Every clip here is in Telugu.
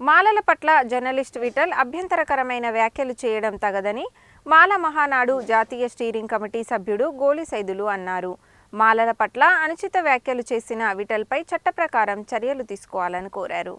మాలల పట్ల జర్నలిస్ట్ విఠల్ అభ్యంతరకరమైన వ్యాఖ్యలు చేయడం తగదని మాల మహానాడు జాతీయ స్టీరింగ్ కమిటీ సభ్యుడు గోలి సైదులు అన్నారు. మాలల పట్ల అనుచిత వ్యాఖ్యలు చేసిన విఠల్పై చట్ట ప్రకారం చర్యలు తీసుకోవాలని కోరారు.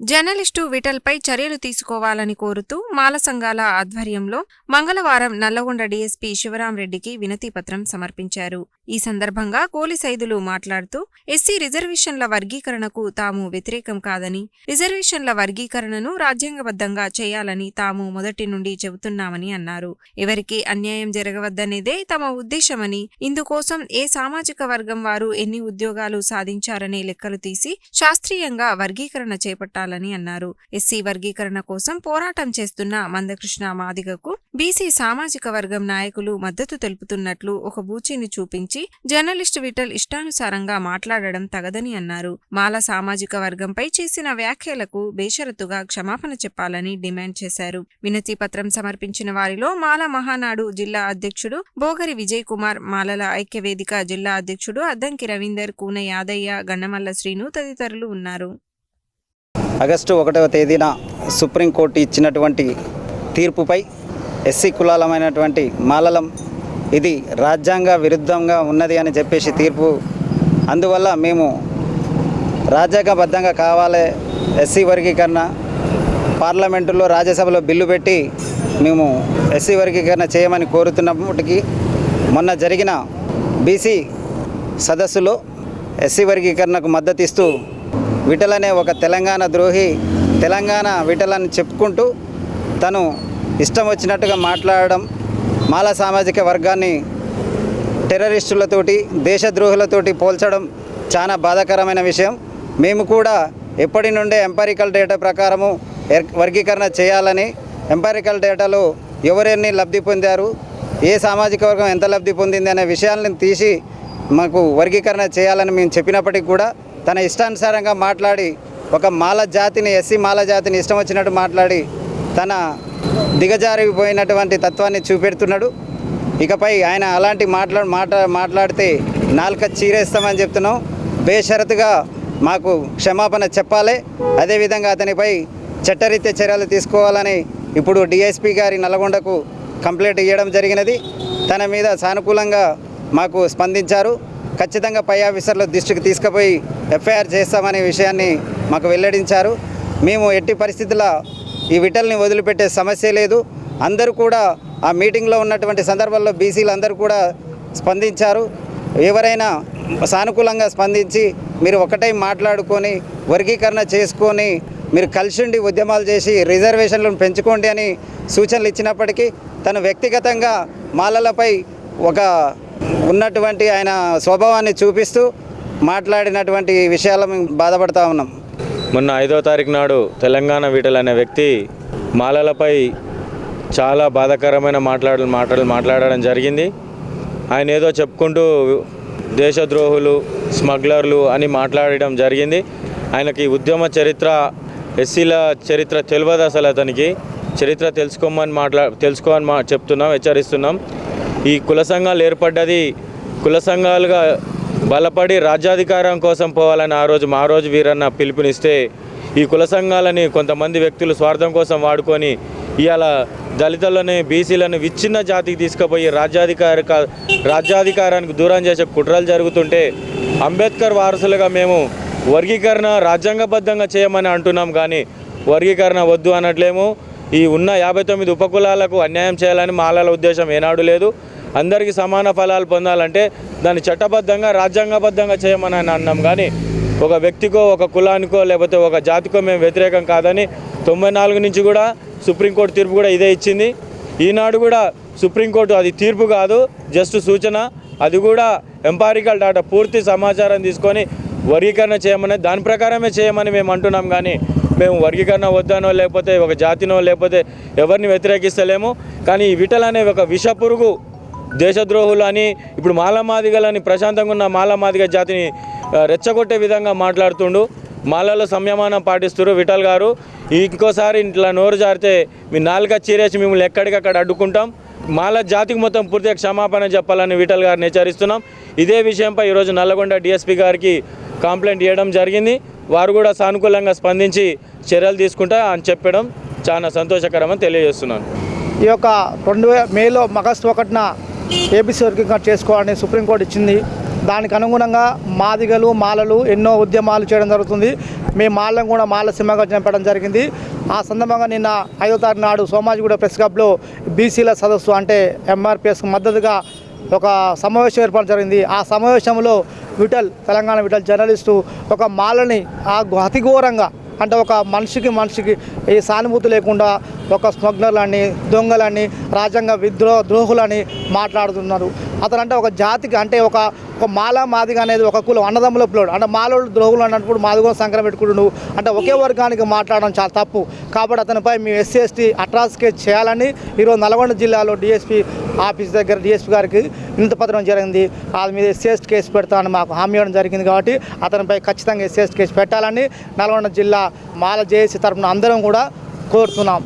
జర్నలిస్టు విఠల్పై చర్యలు తీసుకోవాలని కోరుతూ మాల సంఘాల ఆధ్వర్యంలో మంగళవారం నల్లగొండ డీఎస్పీ శివరాంరెడ్డికి వినతిపత్రం సమర్పించారు. ఈ సందర్భంగా గోలి సైదులు మాట్లాడుతూ ఎస్సీ రిజర్వేషన్ల వర్గీకరణకు తాము వ్యతిరేకం కాదని, రిజర్వేషన్ల వర్గీకరణను రాజ్యాంగబద్ధంగా చేయాలని తాము మొదటి నుండి చెబుతున్నామని అన్నారు. ఎవరికి అన్యాయం జరగవద్దనేదే తమ ఉద్దేశమని, ఇందుకోసం ఏ సామాజిక వర్గం వారు ఎన్ని ఉద్యోగాలు సాధించారనే లెక్కలు తీసి శాస్త్రీయంగా వర్గీకరణ చేపట్టాలని అన్నారు. ఎస్సీ వర్గీకరణ కోసం పోరాటం చేస్తున్న మందకృష్ణ మాదిగకు బీసీ సామాజిక వర్గం నాయకులు మద్దతు తెలుపుతున్నట్లు ఒక బూచీని చూపించి జర్నలిస్ట్ విఠల్ ఇష్టానుసారంగా మాట్లాడడం తగదని అన్నారు. మాల సామాజిక వర్గంపై చేసిన వ్యాఖ్యలకు బేషరతుగా క్షమాపణ చెప్పాలని డిమాండ్ చేశారు. వినతి పత్రం సమర్పించిన వారిలో మాల మహానాడు జిల్లా అధ్యక్షుడు బోగరి విజయ్ కుమార్, మాలల ఐక్యవేదిక జిల్లా అధ్యక్షుడు అద్దంకి రవీందర్, కూన యాదయ్య, గన్నమల్ల శ్రీను తదితరులు ఉన్నారు. ఆగస్టు 1వ తేదీన సుప్రీంకోర్టు ఇచ్చినటువంటి తీర్పుపై ఎస్సీ కులాలమైనటువంటి మాలలం ఇది రాజ్యాంగ విరుద్ధంగా ఉన్నది అని చెప్పేసి తీర్పు, అందువల్ల మేము రాజ్యాంగబద్ధంగా కావాలి ఎస్సీ వర్గీకరణ, పార్లమెంటులో రాజ్యసభలో బిల్లు పెట్టి మేము ఎస్సీ వర్గీకరణ చేయమని కోరుతున్నప్పటికీ మొన్న జరిగిన బీసీ సదస్సులో ఎస్సీ వర్గీకరణకు మద్దతు ఇస్తూ విఠల్ అనే ఒక తెలంగాణ ద్రోహి, తెలంగాణ విఠల్ అని చెప్పుకుంటూ తను ఇష్టం వచ్చినట్టుగా మాట్లాడడం, మాల సామాజిక వర్గాన్ని టెర్రరిస్టులతోటి, దేశద్రోహులతోటి పోల్చడం చాలా బాధాకరమైన విషయం. మేము కూడా ఎప్పటి నుండే ఎంపారికల్ డేటా ప్రకారము వర్గీకరణ చేయాలని, ఎంపారికల్ డేటాలో ఎవరెన్ని లబ్ధి పొందారు, ఏ సామాజిక వర్గం ఎంత లబ్ధి పొందింది అనే విషయాలను తీసి మాకు వర్గీకరణ చేయాలని మేము చెప్పినప్పటికీ కూడా తన ఇష్టానుసారంగా మాట్లాడి ఒక మాల జాతిని, ఎస్సీ మాల జాతిని ఇష్టం వచ్చినట్టు మాట్లాడి తన దిగజారిపోయినటువంటి తత్వాన్ని చూపెడుతున్నాడు. ఇకపై ఆయన అలాంటి మాట్లాడితే నాలుక చీరేస్తామని చెప్తున్నాం. బేషరతుగా మాకు క్షమాపణ చెప్పాలి. అదేవిధంగా అతనిపై చట్టరీత్యా చర్యలు తీసుకోవాలని ఇప్పుడు డిఎస్పీ గారి నల్గొండకు కంప్లైంట్ ఇవ్వడం జరిగినది. తన మీద సానుకూలంగా మాకు స్పందించారు. ఖచ్చితంగా పై ఆఫీసర్ల దృష్టికి తీసుకుపోయి ఎఫ్ఐఆర్ చేస్తామనే విషయాన్ని మాకు వెల్లడించారు. మేము ఎట్టి పరిస్థితుల్లో ఈ విఠల్ని వదిలిపెట్టే సమస్య లేదు. అందరూ కూడా ఆ మీటింగ్లో ఉన్నటువంటి సందర్భాల్లో బీసీలు అందరూ కూడా స్పందించారు. ఎవరైనా సానుకూలంగా స్పందించి మీరు ఒకటై మాట్లాడుకొని వర్గీకరణ చేసుకొని మీరు కలిసి ఉండి ఉద్యమాలు చేసి రిజర్వేషన్లను పెంచుకోండి అని సూచనలు ఇచ్చినప్పటికీ తను వ్యక్తిగతంగా మాలలపై ఒక ఉన్నటువంటి ఆయన స్వభావాన్ని చూపిస్తూ మాట్లాడినటువంటి విషయాలు మేము బాధపడుతూ ఉన్నాం. మొన్న 5వ తారీఖు నాడు తెలంగాణ విఠల్ అనే వ్యక్తి మాలలపై చాలా బాధాకరమైన మాటలు మాట్లాడడం జరిగింది. ఆయన ఏదో చెప్పుకుంటూ దేశద్రోహులు, స్మగ్లర్లు అని మాట్లాడడం జరిగింది. ఆయనకి ఉద్యమ చరిత్ర, ఎస్సీల చరిత్ర తెలియదు. అసలు అతనికి చరిత్ర తెలుసుకోమని చెప్తున్నాం, హెచ్చరిస్తున్నాం. ఈ కుల సంఘాలు ఏర్పడ్డది కుల సంఘాలుగా బలపడి రాజ్యాధికారం కోసం పోవాలని ఆ రోజు వీరన్న పిలుపునిస్తే ఈ కుల సంఘాలని కొంతమంది వ్యక్తులు స్వార్థం కోసం వాడుకొని ఇవాళ దళితులని, బీసీలను విచ్ఛిన్న జాతికి తీసుకుపోయి రాజ్యాధికారానికి దూరం చేసే కుట్రలు జరుగుతుంటే అంబేద్కర్ వారసులుగా మేము వర్గీకరణ రాజ్యాంగబద్ధంగా చేయమని అంటున్నాం. కానీ వర్గీకరణ వద్దు అనట్లేము. ఈ ఉన్న 59 ఉపకులాలకు అన్యాయం చేయాలని మాలల ఉద్దేశం ఏనాడు లేదు. అందరికీ సమాన ఫలాలు పొందాలంటే దాన్ని చట్టబద్ధంగా, రాజ్యాంగబద్ధంగా చేయమని అన్నాం. కానీ ఒక వ్యక్తికో, ఒక కులానికో, లేకపోతే ఒక జాతికో మేము వ్యతిరేకం కాదని 94 నుంచి కూడా సుప్రీంకోర్టు తీర్పు కూడా ఇదే ఇచ్చింది. ఈనాడు కూడా సుప్రీంకోర్టు అది తీర్పు కాదు, జస్ట్ సూచన. అది కూడా ఎంపారికల్ డాటా పూర్తి సమాచారం తీసుకొని వర్గీకరణ చేయమని, దాని ప్రకారమే చేయమని మేము అంటున్నాం. కానీ మేము వర్గీకరణ వద్దనో, లేకపోతే ఒక జాతినో, లేకపోతే ఎవరిని వ్యతిరేకిస్తలేము. కానీ ఈ విఠల్ అనే ఒక విషపురుగు, దేశద్రోహులు అని, ఇప్పుడు మాలమాదిగలని ప్రశాంతంగా ఉన్న మాలమాదిగ జాతిని రెచ్చగొట్టే విధంగా మాట్లాడుతుండు. మాలలో సంయమానం పాటిస్తున్నారు విఠల్ గారు. ఇంకోసారి ఇట్లా నోరు జారితే మీ నాలుక చీరేసి మిమ్మల్ని ఎక్కడికక్కడ అడ్డుకుంటాం. మాల జాతికి మొత్తం పూర్తిగా క్షమాపణ చెప్పాలని విఠల్ గారిని హెచ్చరిస్తున్నాం. ఇదే విషయంపై ఈరోజు నల్లగొండ డిఎస్పీ గారికి కంప్లైంట్ ఇవ్వడం జరిగింది. వారు కూడా సానుకూలంగా స్పందించి చర్యలు తీసుకుంటా అని చెప్పడం చాలా సంతోషకరమని తెలియజేస్తున్నాను. ఈ యొక్క 2000 మేలో ఆగస్టు 1న ఏబీసీ వర్గీకరణ చేసుకోవాలని సుప్రీంకోర్టు ఇచ్చింది. దానికి అనుగుణంగా మాదిగలు మాలలు ఎన్నో ఉద్యమాలు చేయడం జరుగుతుంది. మేము మాలను కూడా మాల సింహగా చంపడం జరిగింది. ఆ సందర్భంగా నిన్న 5వ తారీఖు నాడు సోమాజిగూడ ప్రెస్ క్లబ్లో బీసీల సదస్సు అంటే ఎంఆర్పిఎస్కు మద్దతుగా ఒక సమావేశం ఏర్పాటు జరిగింది. ఆ సమావేశంలో తెలంగాణ విఠల్ జర్నలిస్టు ఒక మాలని అతి ఘోరంగా అంటే ఒక మనిషికి ఈ సానుభూతి లేకుండా ఒక స్మగ్లర్లని దొంగలని రాజ్యాంగ ద్రోహులని మాట్లాడుతున్నారు. అతను అంటే ఒక జాతికి అంటే ఒక మాల మాదిగ అనేది ఒక కులం అన్నదమ్ముల పిల్లడు అంటే మాలోళ్ళు ద్రోహులు అన్నప్పుడు మాదిగో సంక్రమం పెట్టుకుంటు అంటే ఒకే వర్గానికి మాట్లాడడం చాలా తప్పు. కాబట్టి అతనిపై మేము ఎస్సీ ఎస్టీ అట్రాస్ కేసు చేయాలని ఈరోజు నల్గొండ జిల్లాలో డిఎస్పీ ఆఫీస్ దగ్గర డిఎస్పీ గారికి వినతిపత్రం జరిగింది. అది మీద ఎస్సీ ఎస్టీ కేసు పెడతామని మాకు హామీ ఇవ్వడం జరిగింది. కాబట్టి అతనిపై ఖచ్చితంగా ఎస్సీ ఎస్టీ కేసు పెట్టాలని నల్గొండ జిల్లా మాల జేఏసీ తరఫున అందరం కూడా కోరుతున్నాం.